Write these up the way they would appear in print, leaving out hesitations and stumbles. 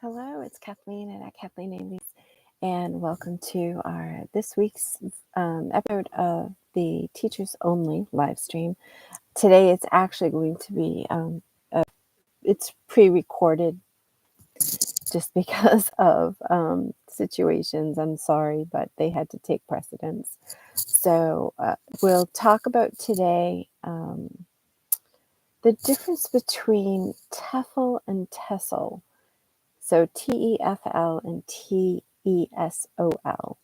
Hello, it's Kathleen at Kathleen Amy's, and welcome to our this week's episode of the Teachers Only live stream. Today, it's actually going to be it's pre-recorded just because of situations. I'm sorry, but they had to take precedence. So we'll talk about today the difference between TEFL and TESOL. So TEFL and TESOL.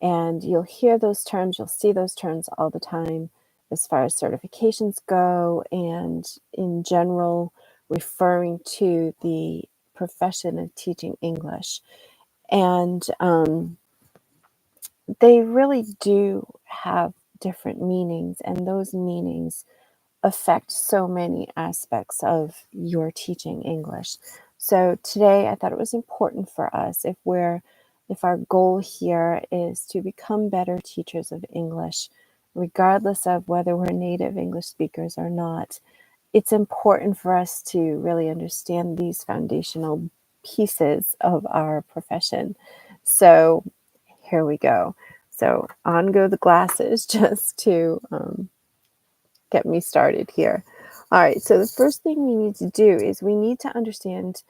And you'll hear those terms, you'll see those terms all the time as far as certifications go, and in general, referring to the profession of teaching English. And they really do have different meanings, and those meanings affect so many aspects of your teaching English. So today I thought it was important for us, if our goal here is to become better teachers of English, regardless of whether we're native English speakers or not, it's important for us to really understand these foundational pieces of our profession. So here we go. So on go the glasses just to get me started here. All right, so the first thing we need to do is we need to understand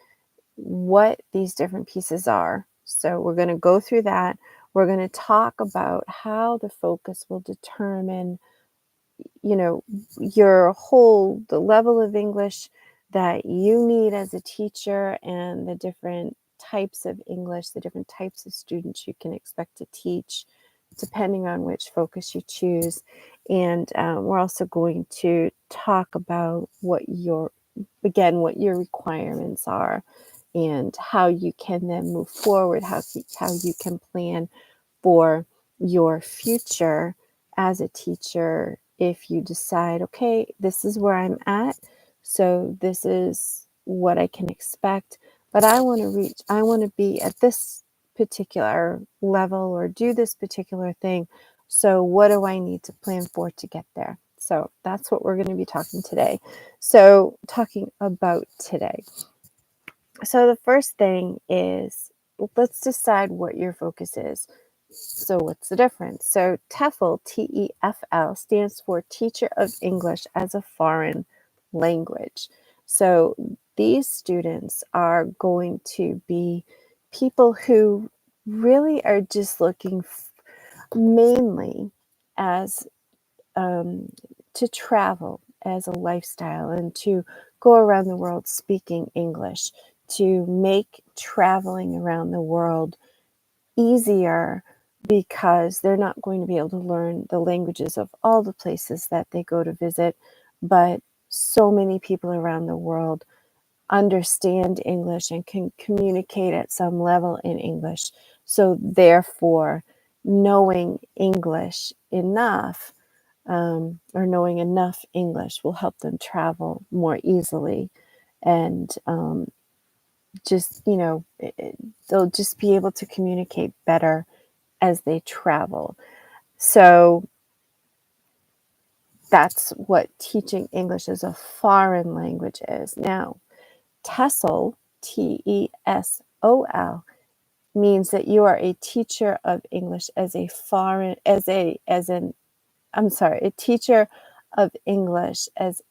what these different pieces are. So we're going to go through that. We're going to talk about how the focus will determine, the level of English that you need as a teacher, and the different types of English, the different types of students you can expect to teach, depending on which focus you choose. And we're also going to talk about what your requirements are, and how you can then move forward, how you can plan for your future as a teacher if you decide, okay, this is where I'm at, so this is what I can expect, but I want to be at this particular level or do this particular thing. So what do I need to plan for to get there? So that's what we're going to be talking about today. So the first thing is, let's decide what your focus is. So what's the difference? So TEFL, TEFL, stands for Teacher of English as a Foreign Language. So these students are going to be people who really are just looking mainly as to travel as a lifestyle, and to go around the world speaking English, to make traveling around the world easier, because they're not going to be able to learn the languages of all the places that they go to visit, but so many people around the world understand English and can communicate at some level in English. So therefore, knowing English enough, or knowing enough English, will help them travel more easily, and they'll just be able to communicate better as they travel. So that's what teaching English as a foreign language is. Now, TESOL, TESOL, means that you are a teacher of English as a teacher of English as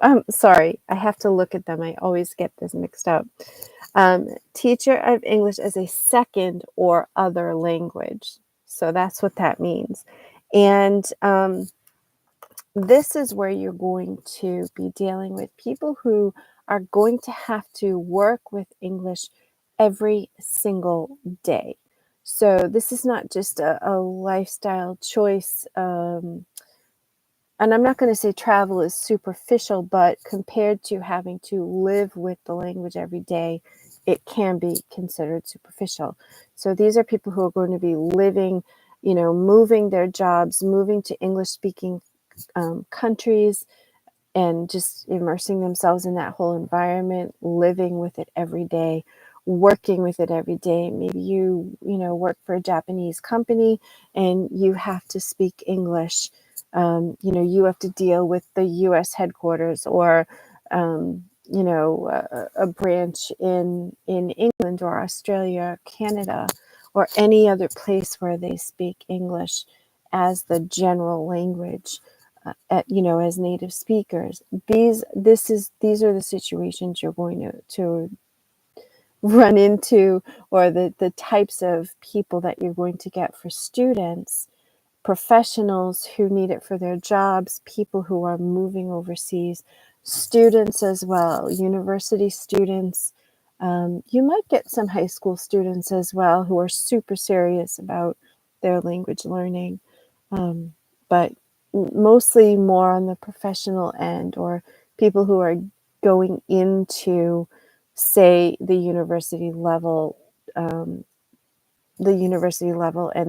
I'm sorry, I have to look at them. I always get this mixed up. Teacher of English as a second or other language. So that's what that means. And this is where you're going to be dealing with people who are going to have to work with English every single day. So this is not just a lifestyle choice. And I'm not going to say travel is superficial, but compared to having to live with the language every day, it can be considered superficial. So these are people who are going to be living, moving their jobs, moving to English-speaking countries, and just immersing themselves in that whole environment, living with it every day, working with it every day. Maybe you work for a Japanese company and you have to speak English. You have to deal with the U.S. headquarters, or a branch in England or Australia, Canada, or any other place where they speak English as the general language, as native speakers. These are the situations you're going to run into, or the types of people that you're going to get for students, professionals who need it for their jobs, people who are moving overseas, students as well, university students. You might get some high school students as well who are super serious about their language learning, but mostly more on the professional end, or people who are going into, say, the university level, and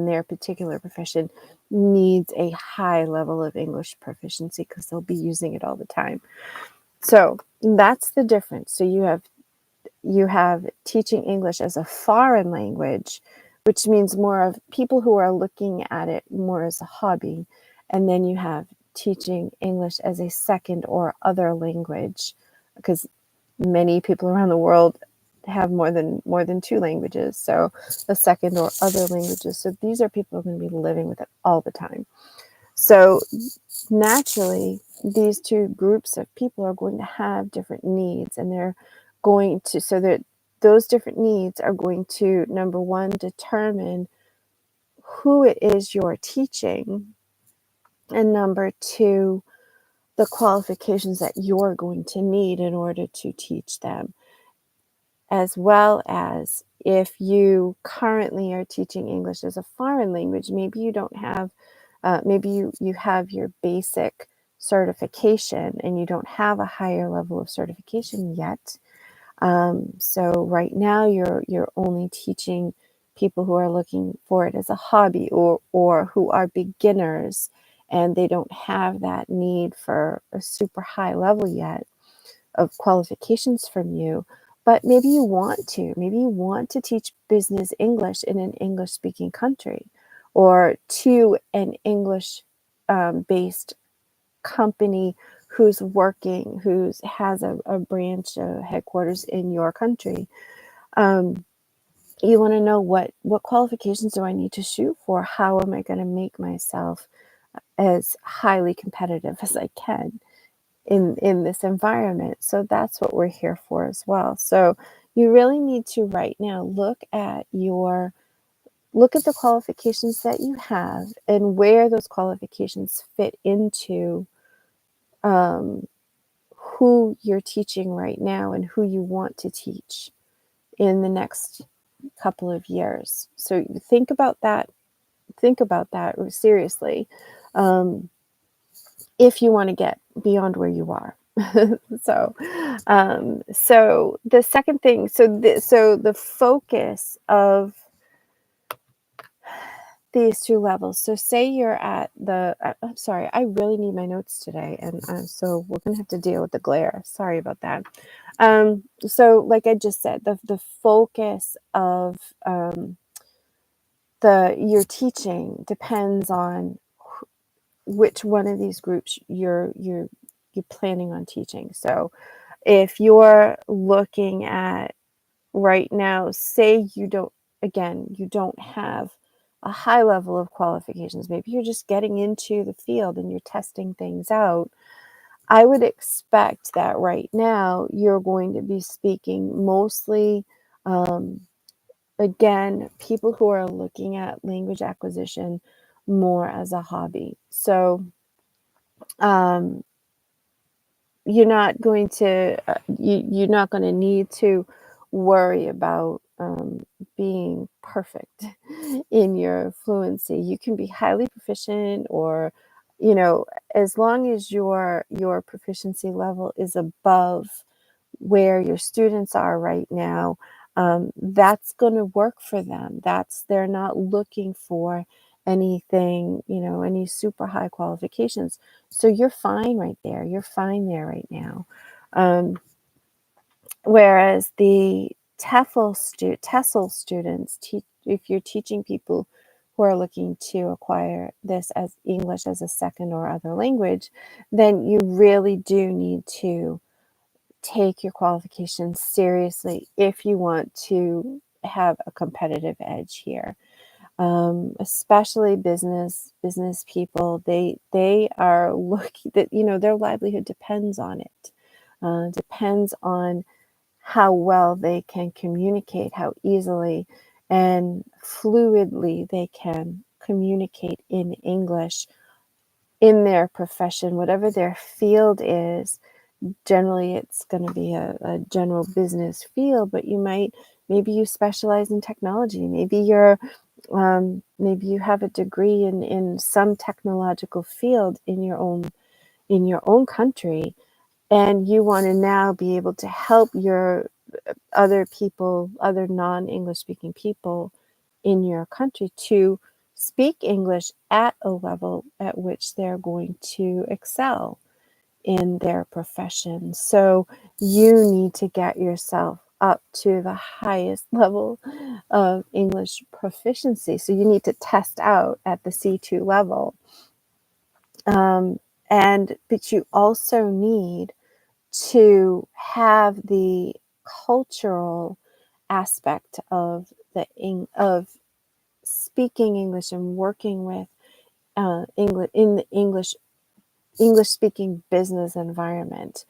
their particular profession needs a high level of English proficiency because they'll be using it all the time. So that's the difference. So you have teaching English as a foreign language, which means more of people who are looking at it more as a hobby. And then you have teaching English as a second or other language, because many people around the world have more than two languages. So the second or other languages. So these are people who are going to be living with it all the time. So naturally, these two groups of people are going to have different needs, and they're going to, so that those different needs are going to, number one, determine who it is you're teaching, and number two, the qualifications that you're going to need in order to teach them. As well as, if you currently are teaching English as a foreign language, maybe you don't have, maybe you have your basic certification and you don't have a higher level of certification yet. So right now you're only teaching people who are looking for it as a hobby, or who are beginners and they don't have that need for a super high level yet of qualifications from you. But maybe you want to teach business English in an English speaking country, or to an English based company who has a branch, headquarters in your country. You want to know what qualifications do I need to shoot for? How am I going to make myself as highly competitive as I can in this environment? So that's what we're here for as well. So you really need to right now look at the qualifications that you have and where those qualifications fit into who you're teaching right now and who you want to teach in the next couple of years. So think about that seriously, if you want to get beyond where you are. So the second thing, so the focus of these two levels. So say you're at I'm sorry, I really need my notes today, and so we're gonna have to deal with the glare. Sorry about that. So like I just said, the focus of your teaching depends on which one of these groups you're planning on teaching. So if you're looking at right now, say you don't have a high level of qualifications, maybe you're just getting into the field and you're testing things out, I would expect that right now you're going to be speaking mostly, again, people who are looking at language acquisition more as a hobby. So um, you're not going to need to worry about being perfect in your fluency. You can be highly proficient, or as long as your proficiency level is above where your students are right now, that's going to work for them. They're not looking for anything, any super high qualifications. So you're fine right there. You're fine there right now. Whereas the TESOL students, if you're teaching people who are looking to acquire this as English as a second or other language, then you really do need to take your qualifications seriously if you want to have a competitive edge here. Especially business people, they are looking that, their livelihood depends on it. Depends on how well they can communicate, how easily and fluidly they can communicate in English in their profession, whatever their field is. Generally, it's going to be a general business field, but maybe you specialize in technology. Maybe maybe you have a degree in some technological field in your own country, and you want to now be able to help your other non-English speaking people in your country to speak English at a level at which they're going to excel in their profession. So you need to get yourself up to the highest level of English proficiency. So you need to test out at the C2 level. But you also need to have the cultural aspect of of speaking English and working with English in the English speaking business environment.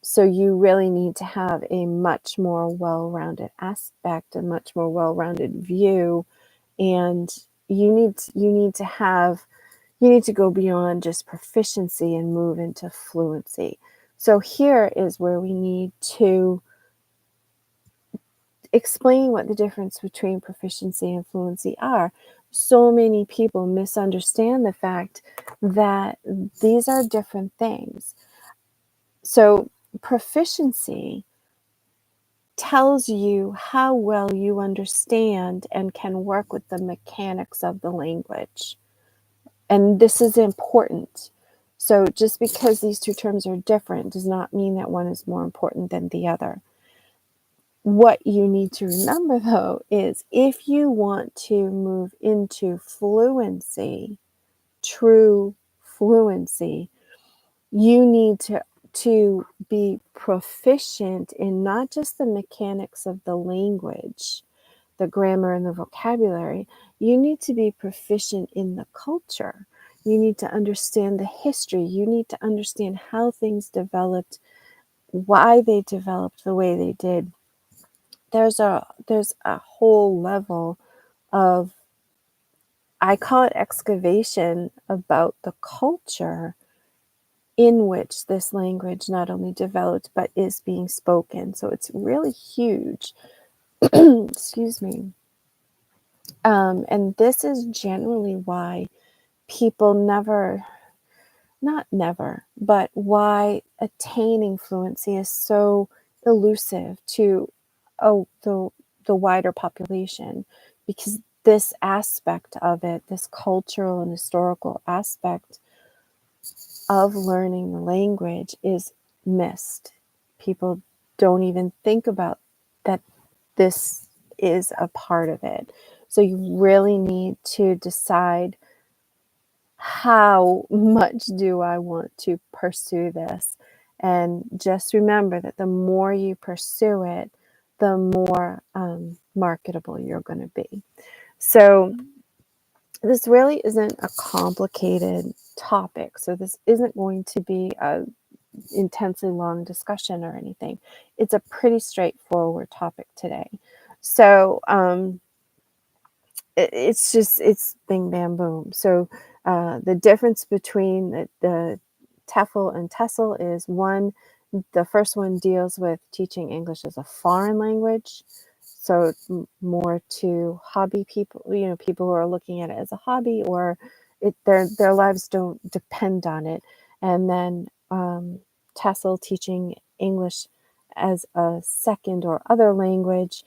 So you really need to have a much more well-rounded aspect, a much more well-rounded view, and you need to go beyond just proficiency and move into fluency. So here is where we need to explain what the difference between proficiency and fluency are. So many people misunderstand the fact that these are different things. So proficiency tells you how well you understand and can work with the mechanics of the language. And this is important. So just because these two terms are different does not mean that one is more important than the other. What you need to remember, though, is if you want to move into fluency, true fluency, you need to be proficient in not just the mechanics of the language, the grammar and the vocabulary. You need to be proficient in the culture. You need to understand the history. You need to understand how things developed, why they developed the way they did. There's a whole level of, I call it excavation, about the culture in which this language not only developed but is being spoken. So it's really huge. Excuse me. And this is generally why people not never, but why attaining fluency is so elusive to the wider population, because this aspect of it, this cultural and historical aspect of learning the language, is missed. People don't even think about that this is a part of it. So you really need to decide, how much do I want to pursue this? And just remember that the more you pursue it, the more marketable you're going to be. So this really isn't a complicated topic. So this isn't going to be a intensely long discussion or anything. It's a pretty straightforward topic today. So it's bing, bam, boom. So the difference between the TEFL and TESOL is the first one deals with teaching English as a foreign language. So more to hobby people, people who are looking at it as a hobby, or their lives don't depend on it. And then TESOL, teaching English as a second or other language.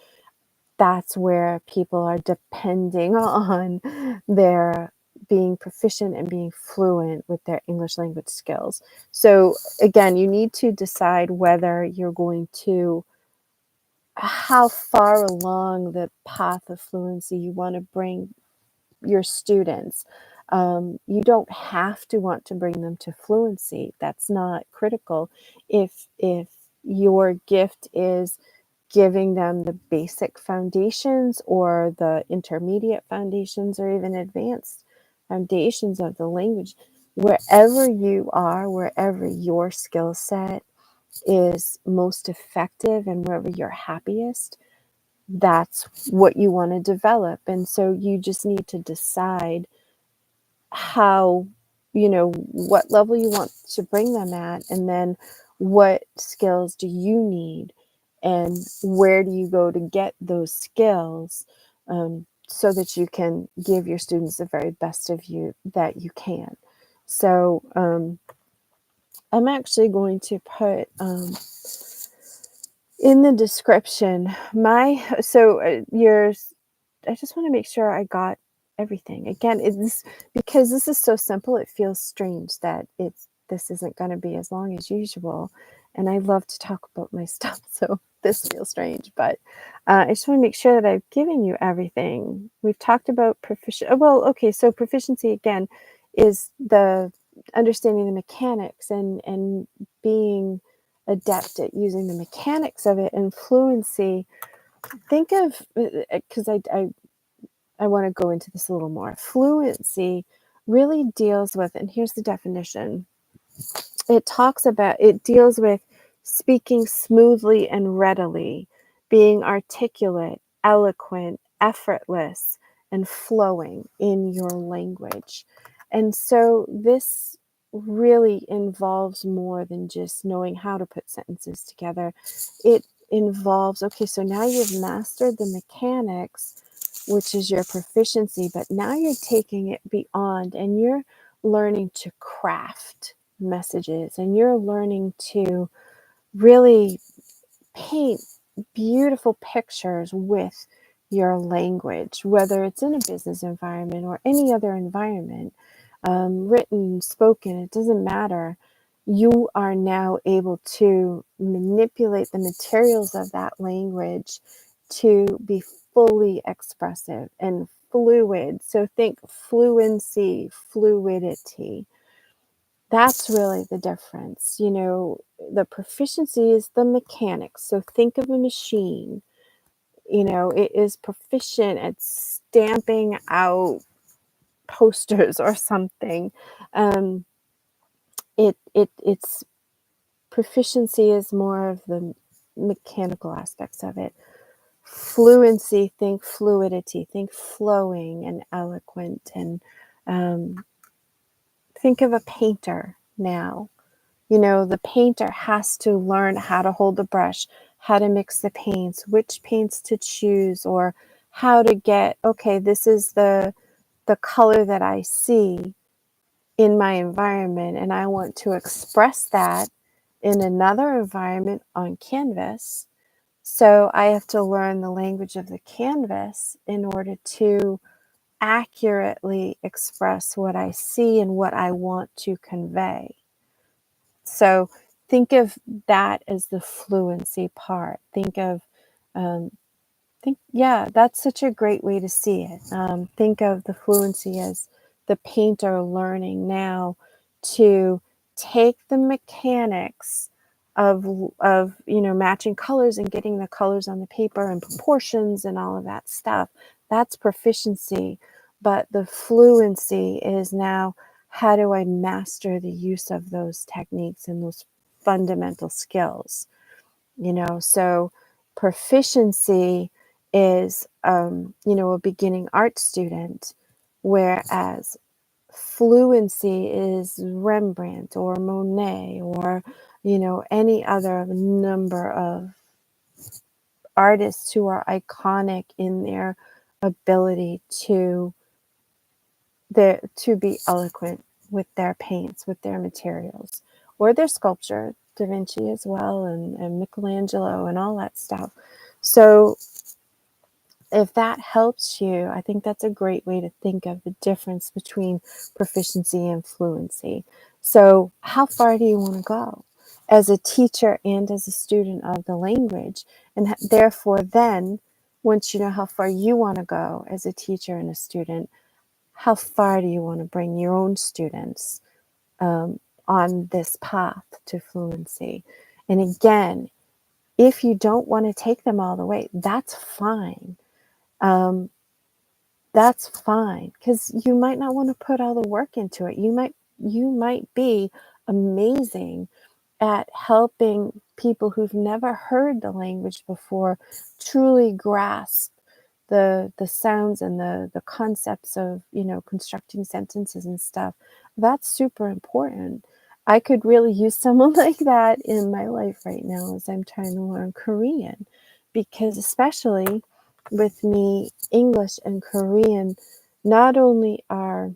That's where people are depending on their being proficient and being fluent with their English language skills. So again, you need to decide whether you're going to, how far along the path of fluency you want to bring your students. You don't have to want to bring them to fluency. That's not critical. If your gift is giving them the basic foundations or the intermediate foundations or even advanced foundations of the language, wherever you are, wherever your skill set is most effective and wherever you're happiest, that's what you want to develop. And so you just need to decide how, what level you want to bring them at, and then what skills do you need, and where do you go to get those skills, so that you can give your students the very best of you that you can. So I'm actually going to put in the description yours. I just want to make sure I got everything. Again, it's because this is so simple, it feels strange that this isn't going to be as long as usual. And I love to talk about my stuff, so this feels strange. But I just want to make sure that I've given you everything. We've talked about proficiency. Well, okay, so proficiency again is the understanding the mechanics and being adept at using the mechanics of it. And fluency, think of, because I want to go into this a little more. Fluency really deals with, and here's the definition, it deals with speaking smoothly and readily, being articulate, eloquent, effortless, and flowing in your language. And so this really involves more than just knowing how to put sentences together. It involves, okay, so now you've mastered the mechanics, which is your proficiency, but now you're taking it beyond and you're learning to craft messages, and you're learning to really paint beautiful pictures with your language, whether it's in a business environment or any other environment, written, spoken, it doesn't matter. You are now able to manipulate the materials of that language to be fully expressive and fluid. So think fluency, fluidity. That's really the difference. The proficiency is the mechanics. So think of a machine. It is proficient at stamping out posters or something. Its proficiency is more of the mechanical aspects of it. Fluency, think fluidity, think flowing and eloquent, and think of a painter now. The painter has to learn how to hold the brush, how to mix the paints, which paints to choose, or how to get, okay, this is the color that I see in my environment, and I want to express that in another environment on canvas. So I have to learn the language of the canvas in order to accurately express what I see and what I want to convey. So think of that as the fluency part. That's such a great way to see it. Think of the fluency as the painter learning now to take the mechanics of matching colors and getting the colors on the paper and proportions and all of that stuff. That's proficiency. But the fluency is now, how do I master the use of those techniques and those fundamental skills? So proficiency is, a beginning art student, whereas fluency is Rembrandt or Monet or, any other number of artists who are iconic in their ability to be eloquent with their paints, with their materials, or their sculpture, Da Vinci as well, and Michelangelo and all that stuff. So if that helps you, I think that's a great way to think of the difference between proficiency and fluency. So how far do you want to go as a teacher and as a student of the language? And therefore, then, once you know how far you want to go as a teacher and a student, how far do you want to bring your own students on this path to fluency? And again, If you don't want to take them all the way, that's fine. That's fine, because you might not want to put all the work into it. You might be amazing at helping people who've never heard the language before truly grasp the sounds and the concepts of, constructing sentences and stuff. That's super important. I could really use someone like that in my life right now as I'm trying to learn Korean, because especially with me, English and Korean, not only are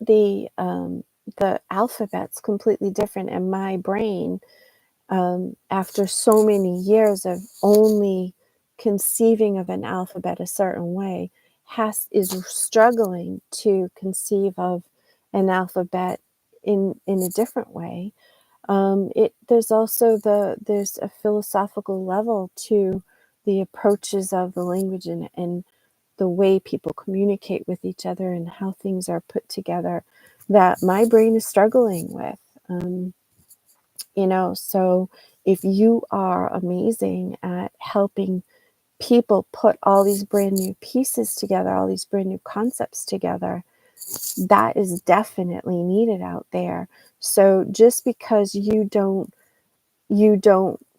the alphabets completely different, and my brain, after so many years of only conceiving of an alphabet a certain way, is struggling to conceive of an alphabet in a different way. There's also there's a philosophical level to the approaches of the language, and the way people communicate with each other and how things are put together that my brain is struggling with. So if you are amazing at helping people put all these brand new pieces together, all these brand new concepts together, that is definitely needed out there. So just because you don't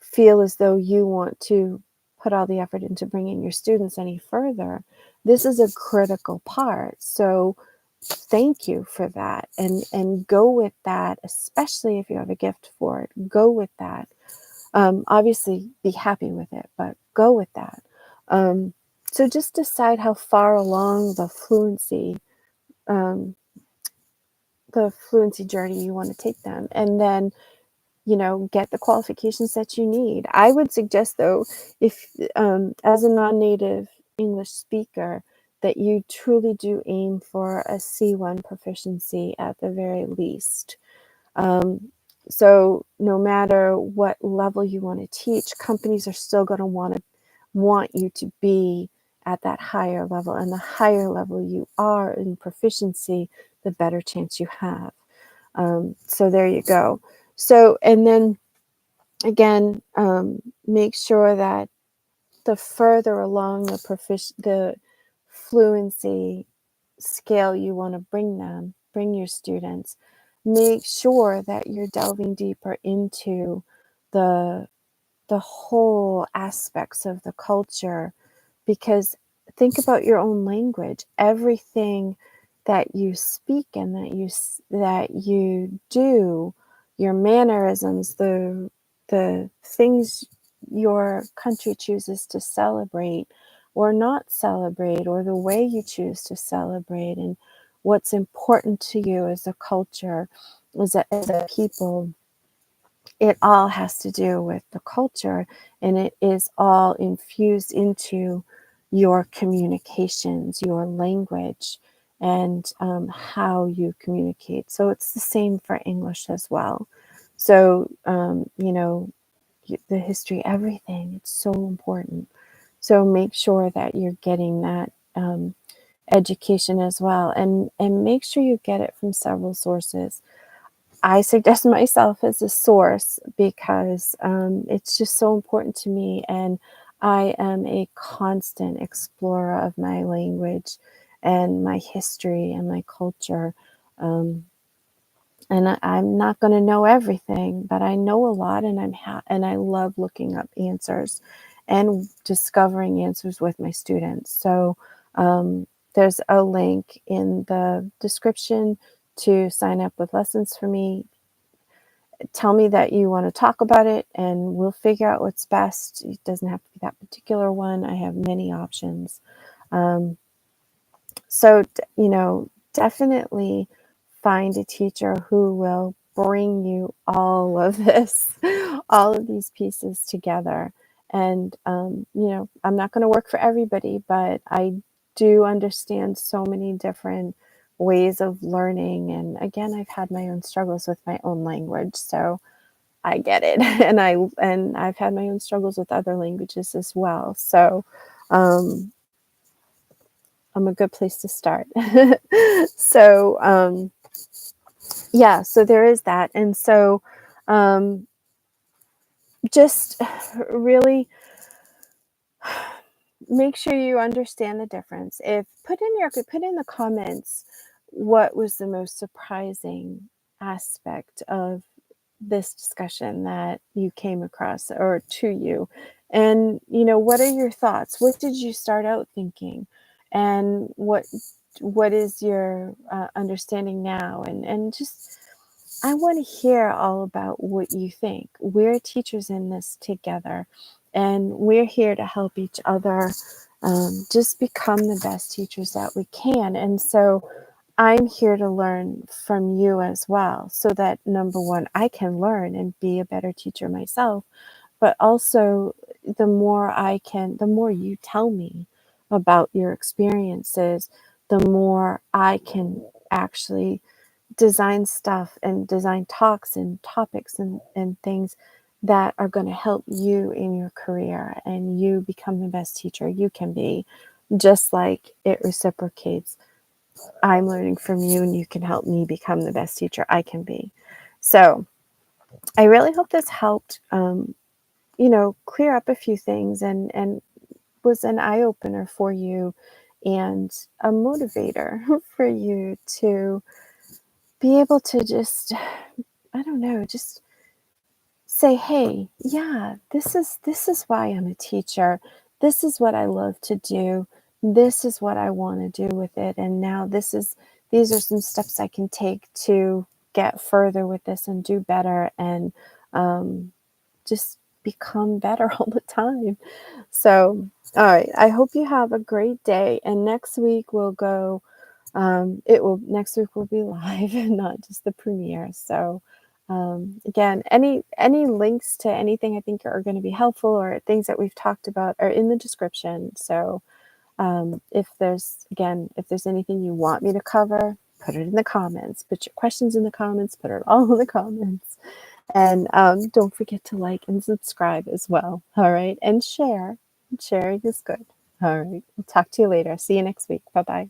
feel as though you want to put all the effort into bringing your students any further, this is a critical part. So thank you for that, and go with that, especially if you have a gift for it. Go with that. Obviously be happy with it, but go with that. So just decide how far along um, the fluency journey you want to take them, and then get the qualifications that you need. I would suggest, though, if as a non-native English speaker, that you truly do aim for a C1 proficiency at the very least. So no matter what level you want to teach, companies are still going to want you to be at that higher level, and the higher level you are in proficiency, the better chance you have. So there you go. So, and then again, make sure that the further along the fluency scale you want to bring your students, make sure that you're delving deeper into the whole aspects of the culture, because think about your own language. Everything that you speak and that you do, your mannerisms, the things your country chooses to celebrate or not celebrate, or the way you choose to celebrate, and what's important to you as a culture, as a people, it all has to do with the culture, and it is all infused into your communications, your language, and how you communicate. So it's the same for English as well. So, the history, everything, it's so important. So make sure that you're getting that education as well, and make sure you get it from several sources. I suggest myself as a source because it's just so important to me, and I am a constant explorer of my language and my history and my culture. And I'm not going to know everything, but I know a lot, and and I love looking up answers and discovering answers with my students. So there's a link in the description to sign up with lessons for me. Tell me that you want to talk about it, and we'll figure out what's best. It doesn't have to be that particular one. I have many options. So, definitely find a teacher who will bring you all of this, all of these pieces together. And, I'm not going to work for everybody, but I do understand so many different ways of learning. And again, I've had my own struggles with my own language, so I get it. And I've had my own struggles with other languages as well. So, I'm a good place to start. So, yeah, so there is that. And so, just really make sure you understand the difference. If put in the comments what was the most surprising aspect of this discussion that you came across or to you, and what are your thoughts? What did you start out thinking, and what is your understanding now? And just I want to hear all about what you think. We're teachers in this together, and we're here to help each other just become the best teachers that we can. And so I'm here to learn from you as well, so that number one, I can learn and be a better teacher myself, but also the more you tell me about your experiences, the more I can actually design stuff and design talks and topics and things that are going to help you in your career and you become the best teacher you can be, just like it reciprocates. I'm learning from you and you can help me become the best teacher I can be. So I really hope this helped, clear up a few things and was an eye-opener for you and a motivator for you to be able to just, I don't know, just say, hey, yeah, this is why I'm a teacher. This is what I love to do. This is what I want to do with it. And now these are some steps I can take to get further with this and do better and just become better all the time. So, all right, I hope you have a great day. And next week we'll go next week will be live and not just the premiere. So again, any links to anything I think are going to be helpful or things that we've talked about are in the description. So if there's anything you want me to cover, put it in the comments. Put your questions in the comments. Put it all in the comments. And don't forget to like and subscribe as well. All right, and share. Sharing is good. All right, we'll talk to you later. See you next week. Bye bye.